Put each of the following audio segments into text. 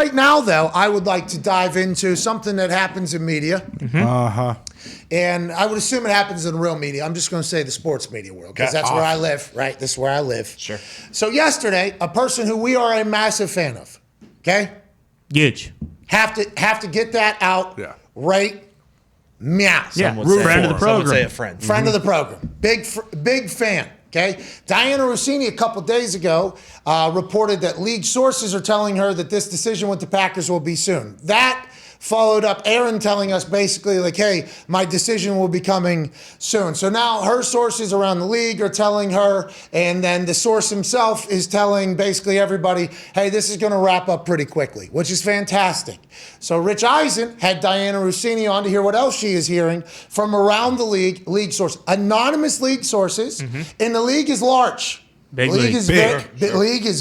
Right now, though, I would like to dive into something that happens in media. And I would assume it happens in real media. I'm just going to say the sports media world because that's where I live, right? This is where I live. Sure. So yesterday, a person who we are a massive fan of, okay? Huge. Have to get that out right now. Yeah, Friend of the program. Some would say a friend. Friend of the program. Big fan. Okay, Diana Rossini a couple days ago reported that league sources are telling her that this decision with the Packers will be soon. That followed up Aaron telling us basically like, hey, my decision will be coming soon. So now her sources around the league are telling her, and then the source himself is telling basically everybody, hey, this is going to wrap up pretty quickly, which is fantastic. So Rich Eisen had Diana Rossini on to hear what else she is hearing from around the league source. Anonymous league sources, and the league is large. League is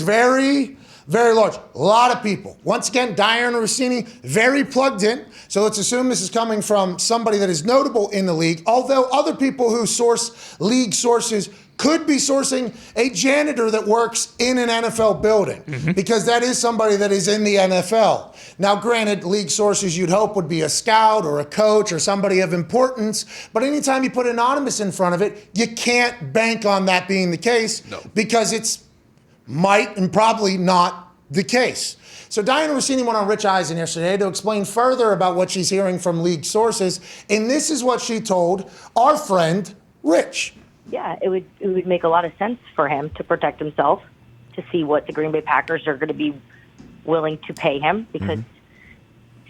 very, very large. A lot of people. Once again, Diana Rossini, very plugged in. So let's assume this is coming from somebody that is notable in the league, although other people who source league sources could be sourcing a janitor that works in an NFL building because that is somebody that is in the NFL. Now, granted, league sources you'd hope would be a scout or a coach or somebody of importance, but anytime you put anonymous in front of it, you can't bank on that being the case because it's might and probably not the case. So Diana Rossini went on Rich Eisen yesterday to explain further about what she's hearing from league sources, and this is what she told our friend Rich. Yeah, it would make a lot of sense for him to protect himself, to see what the Green Bay Packers are going to be willing to pay him, because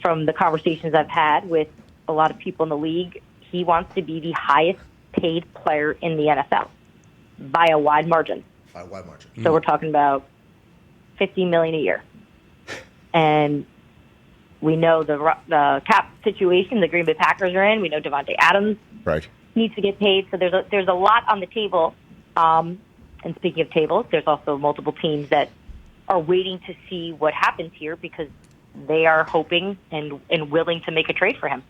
from the conversations I've had with a lot of people in the league, he wants to be the highest paid player in the NFL by a wide margin. So we're talking about $50 million a year. And we know the cap situation the Green Bay Packers are in. We know Devontae Adams needs to get paid. So there's a lot on the table. And speaking of tables, there's also multiple teams that are waiting to see what happens here because they are hoping and willing to make a trade for him.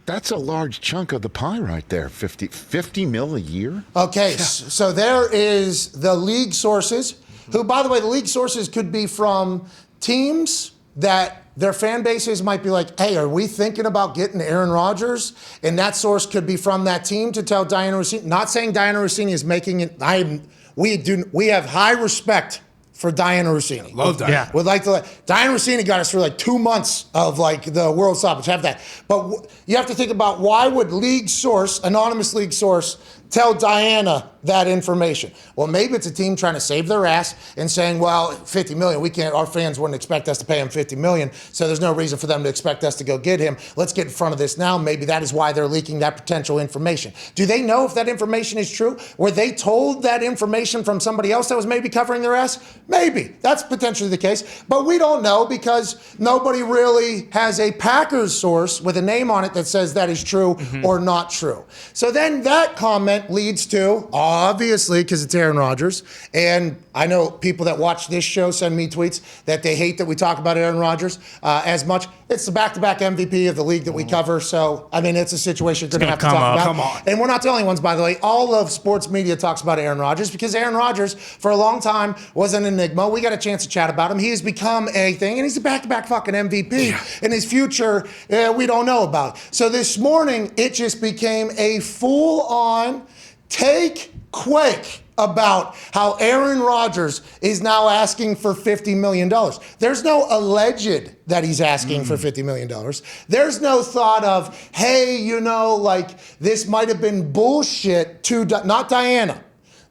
That's a large chunk of the pie right there, 50 mil a year. Okay, so there is the league sources, who, by the way, the league sources could be from teams that their fan bases might be like, hey, are we thinking about getting Aaron Rodgers? And that source could be from that team to tell Diana Rossini. Not saying Diana Rossini is making it. We have high respect for Diana Rossini. Love Diana. Yeah. Would like to. Diana Rossini got us through like 2 months of like the World Stoppage. Have that. But you have to think about why would league source, anonymous league source, tell Diana that information? Well, maybe it's a team trying to save their ass and saying, well, $50 million, our fans wouldn't expect us to pay him $50 million, so there's no reason for them to expect us to go get him. Let's get in front of this now. Maybe that is why they're leaking that potential information. Do they know if that information is true? Were they told that information from somebody else that was maybe covering their ass? Maybe. That's potentially the case. But we don't know because nobody really has a Packers source with a name on it that says that is true or not true. So then that comment leads to, obviously, because it's Aaron Rodgers, and I know people that watch this show send me tweets that they hate that we talk about Aaron Rodgers as much. It's the back-to-back MVP of the league that we cover, so, I mean, it's a situation you're going to have to talk about. Come on. And we're not the only ones, by the way. All of sports media talks about Aaron Rodgers because Aaron Rodgers, for a long time, was an enigma. We got a chance to chat about him. He has become a thing, and he's a back-to-back fucking MVP. And his future, we don't know about. So this morning, it just became a full-on quake about how Aaron Rodgers is now asking for $50 million. There's no alleged that he's asking for $50 million. There's no thought of, hey, this might have been bullshit to, not Diana.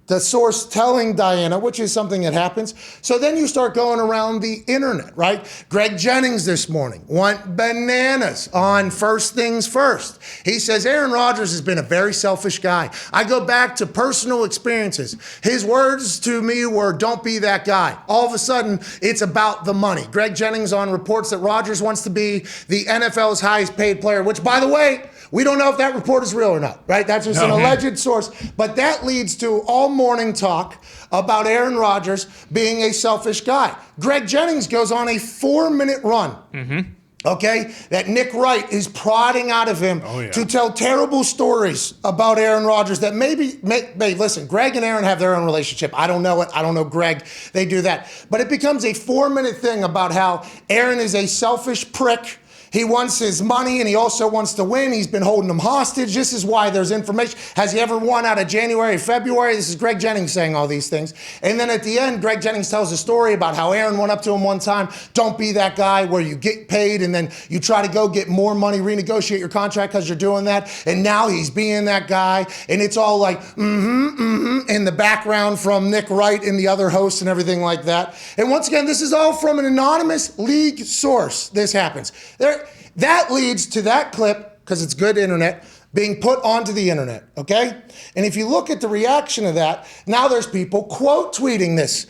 The source telling Diana, which is something that happens. So then you start going around the internet, right? Greg Jennings this morning went bananas on First Things First. He says Aaron Rodgers has been a very selfish guy. I go back to personal experiences. His words to me were, don't be that guy. All of a sudden, it's about the money. Greg Jennings on reports that Rodgers wants to be the NFL's highest paid player, which, by the way, we don't know if that report is real or not, right? That's just an alleged source. But that leads to all morning talk about Aaron Rodgers being a selfish guy. Greg Jennings goes on a 4-minute run Okay, that Nick Wright is prodding out of him to tell terrible stories about Aaron Rodgers that maybe, listen, Greg and Aaron have their own relationship. I don't know it. I don't know Greg. They do that. But it becomes a 4-minute thing about how Aaron is a selfish prick. He wants his money and he also wants to win. He's been holding them hostage. This is why there's information. Has he ever won out of January, February? This is Greg Jennings saying all these things. And then at the end, Greg Jennings tells a story about how Aaron went up to him one time. Don't be that guy where you get paid and then you try to go get more money, renegotiate your contract because you're doing that. And now he's being that guy. And it's all like, in the background from Nick Wright and the other hosts and everything like that. And once again, this is all from an anonymous league source. This happens. That leads to that clip, because it's good internet, being put onto the internet, okay? And if you look at the reaction of that, now there's people quote tweeting this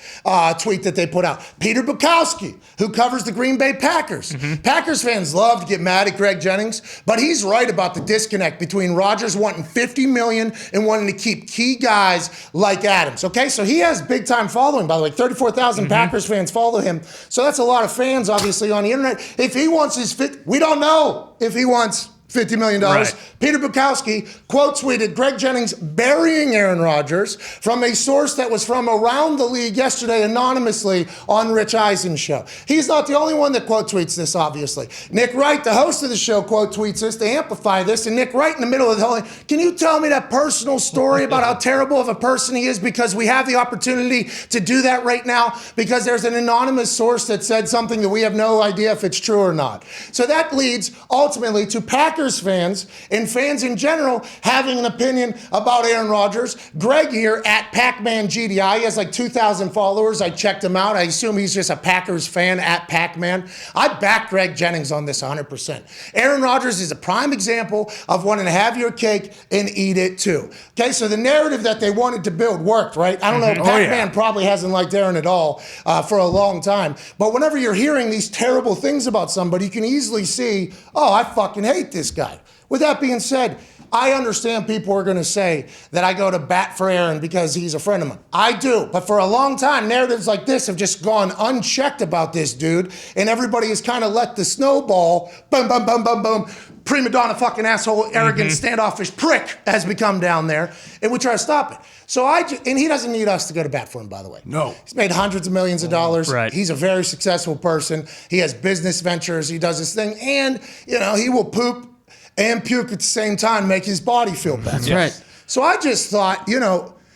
tweet that they put out. Peter Bukowski, who covers the Green Bay Packers. Packers fans love to get mad at Greg Jennings, but he's right about the disconnect between Rodgers wanting $50 million and wanting to keep key guys like Adams, okay? So he has big time following, by the way. 34,000 Packers fans follow him. So that's a lot of fans, obviously, on the internet. If he wants his we don't know if he wants $50 million. Right. Peter Bukowski quote tweeted Greg Jennings burying Aaron Rodgers from a source that was from around the league yesterday anonymously on Rich Eisen's show. He's not the only one that quote tweets this, obviously. Nick Wright, the host of the show, quote tweets this to amplify this. And Nick Wright in the middle of the whole thing, can you tell me that personal story about how terrible of a person he is, because we have the opportunity to do that right now because there's an anonymous source that said something that we have no idea if it's true or not. So that leads ultimately to Packers fans and fans in general having an opinion about Aaron Rodgers. Greg here at Pac-Man GDI, he has like 2,000 followers. I checked him out. I assume he's just a Packers fan at Pac-Man. I back Greg Jennings on this 100%. Aaron Rodgers is a prime example of wanting to have your cake and eat it too. Okay, so the narrative that they wanted to build worked, right? I don't know, Pac-Man probably hasn't liked Aaron at all for a long time. But whenever you're hearing these terrible things about somebody, you can easily see, oh, I fucking hate this guy. With that being said, I understand people are going to say that I go to bat for Aaron because he's a friend of mine. I do. But for a long time, narratives like this have just gone unchecked about this dude. And everybody has kind of let the snowball, boom, boom, boom, boom, boom, prima donna fucking asshole, arrogant, standoffish prick has become down there. And we try to stop it. So and he doesn't need us to go to bat for him, by the way. No. He's made hundreds of millions of dollars. Right. He's a very successful person. He has business ventures. He does his thing. And, he will poop and puke at the same time, make his body feel better. That's right. So I just thought,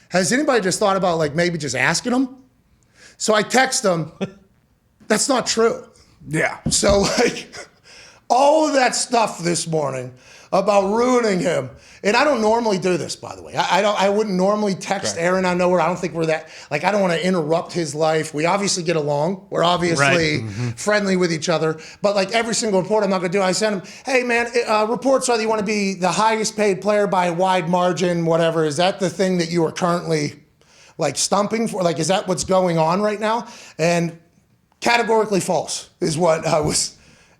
has anybody just thought about like maybe just asking him? So I text him, that's not true. Yeah. So like all of that stuff this morning about ruining him. And I don't normally do this, by the way. I wouldn't normally text Aaron out of nowhere. I don't think we're that, I don't want to interrupt his life. We obviously get along. We're obviously friendly with each other. But like every single report I'm not going to do, I send him, hey man, reports are that you want to be the highest paid player by a wide margin, whatever. Is that the thing that you are currently like stumping for? Like, is that what's going on right now? And categorically false is what I was.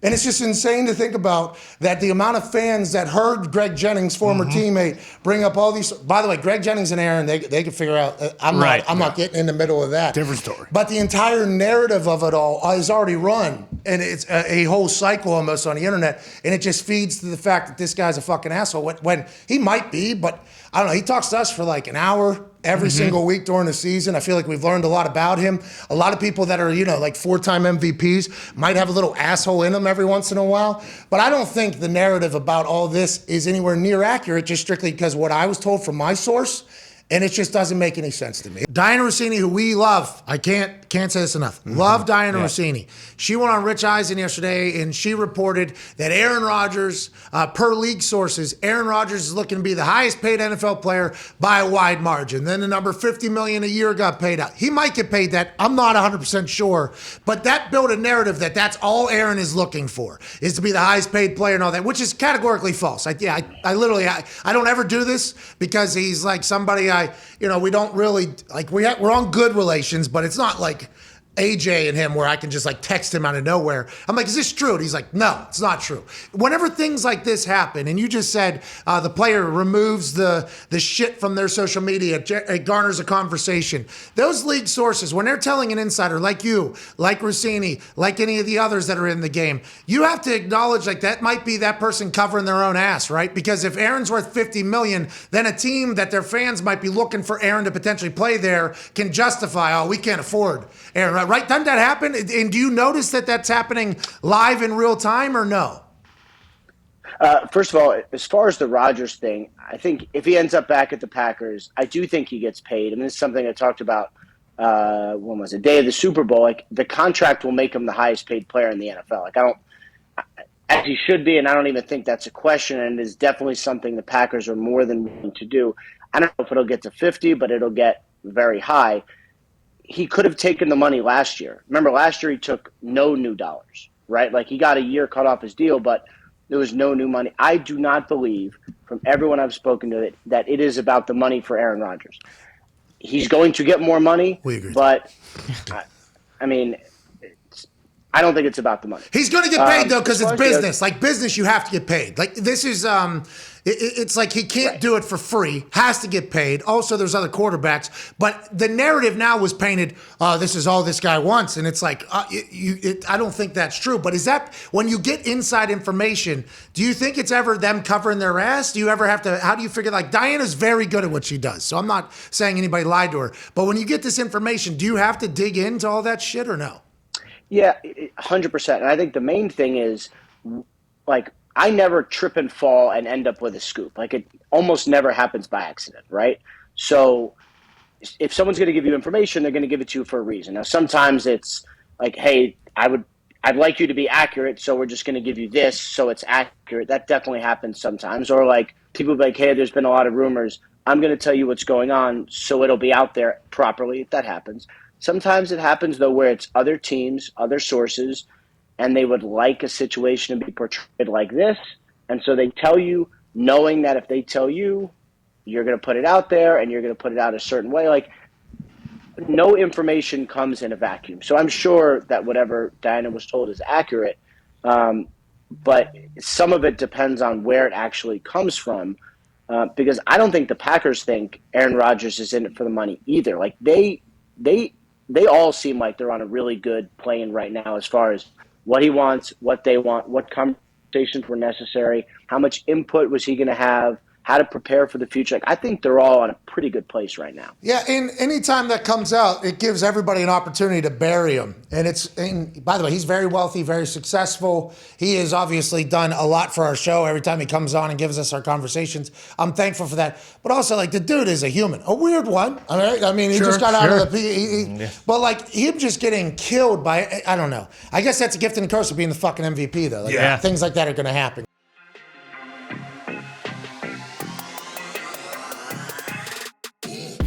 And it's just insane to think about that the amount of fans that heard Greg Jennings, former teammate, bring up all these. By the way, Greg Jennings and Aaron, they can figure out. I'm not getting in the middle of that. Different story. But the entire narrative of it all is already run, and it's a whole cycle almost on the internet, and it just feeds to the fact that this guy's a fucking asshole. When he might be, but I don't know. He talks to us for like an hour every single week during the season. I feel like we've learned a lot about him. A lot of people that are, like 4-time MVPs might have a little asshole in them every once in a while. But I don't think the narrative about all this is anywhere near accurate, just strictly because what I was told from my source, and it just doesn't make any sense to me. Diana Rossini, who we love, I can't say this enough. Love Diana Rossini. She went on Rich Eisen yesterday, and she reported that Aaron Rodgers, per league sources, Aaron Rodgers is looking to be the highest paid NFL player by a wide margin. Then the number $50 million a year got paid out. He might get paid that. I'm not 100% sure. But that built a narrative that that's all Aaron is looking for, is to be the highest paid player and all that, which is categorically false. I don't ever do this because he's like somebody we don't really, like, we're on good relations, but it's not like AJ and him where I can just like text him out of nowhere. I'm like, is this true? And he's like, no, it's not true. Whenever things like this happen, and you just said the player removes the shit from their social media, it garners a conversation. Those league sources, when they're telling an insider like you, like Rossini, like any of the others that are in the game, you have to acknowledge like that might be that person covering their own ass, right? Because if Aaron's worth $50 million, then a team that their fans might be looking for Aaron to potentially play there can justify, oh, we can't afford Aaron, right? Doesn't that happen? And do you notice that that's happening live in real time or no? First of all, as far as the Rodgers thing, I think if he ends up back at the Packers, I do think he gets paid. And this is something I talked about, when was it? Day of the Super Bowl. Like, the contract will make him the highest paid player in the NFL. Like, as he should be, and I don't even think that's a question, and it is definitely something the Packers are more than willing to do. I don't know if it'll get to 50, but it'll get very high. He could have taken the money last year. Remember, last year he took no new dollars, right? Like, he got a year cut off his deal, but there was no new money. I do not believe, from everyone I've spoken to, that it is about the money for Aaron Rodgers. He's going to get more money, but, I mean, I don't think it's about the money. He's going to get paid, though, because it's business. Like, business, you have to get paid. Like, this is it's like he can't do it for free. Has to get paid. Also, there's other quarterbacks. But the narrative now was painted, this is all this guy wants. And it's like, I don't think that's true. But is that, when you get inside information, do you think it's ever them covering their ass? Do you ever have to, how do you figure, like, Diana's very good at what she does. So I'm not saying anybody lied to her. But when you get this information, do you have to dig into all that shit or no? Yeah, 100%. And I think the main thing is, like, I never trip and fall and end up with a scoop. Like, it almost never happens by accident, right? So if someone's going to give you information, they're going to give it to you for a reason. Now, sometimes it's like, hey, I'd like you to be accurate, so we're just going to give you this so it's accurate. That definitely happens sometimes. Or like, people be like, hey, there's been a lot of rumors. I'm going to tell you what's going on so it'll be out there properly. That happens. Sometimes it happens, though, where it's other teams, other sources, and they would like a situation to be portrayed like this. And so they tell you, knowing that if they tell you, you're going to put it out there and you're going to put it out a certain way. Like, no information comes in a vacuum. So I'm sure that whatever Diana was told is accurate. But some of it depends on where it actually comes from. Because I don't think the Packers think Aaron Rodgers is in it for the money either. Like, they all seem like they're on a really good plane right now as far as what he wants, what they want, what conversations were necessary, how much input was he going to have, how to prepare for the future. Like, I think they're all on a pretty good place right now. Yeah, and anytime that comes out, it gives everybody an opportunity to bury him. And by the way, he's very wealthy, very successful. He has obviously done a lot for our show every time he comes on and gives us our conversations. I'm thankful for that. But also, like, the dude is a human, a weird one. All right? I mean, he just got out of the but like, him just getting killed by, I don't know. I guess that's a gift and a curse of being the fucking MVP, though. Like, things like that are going to happen.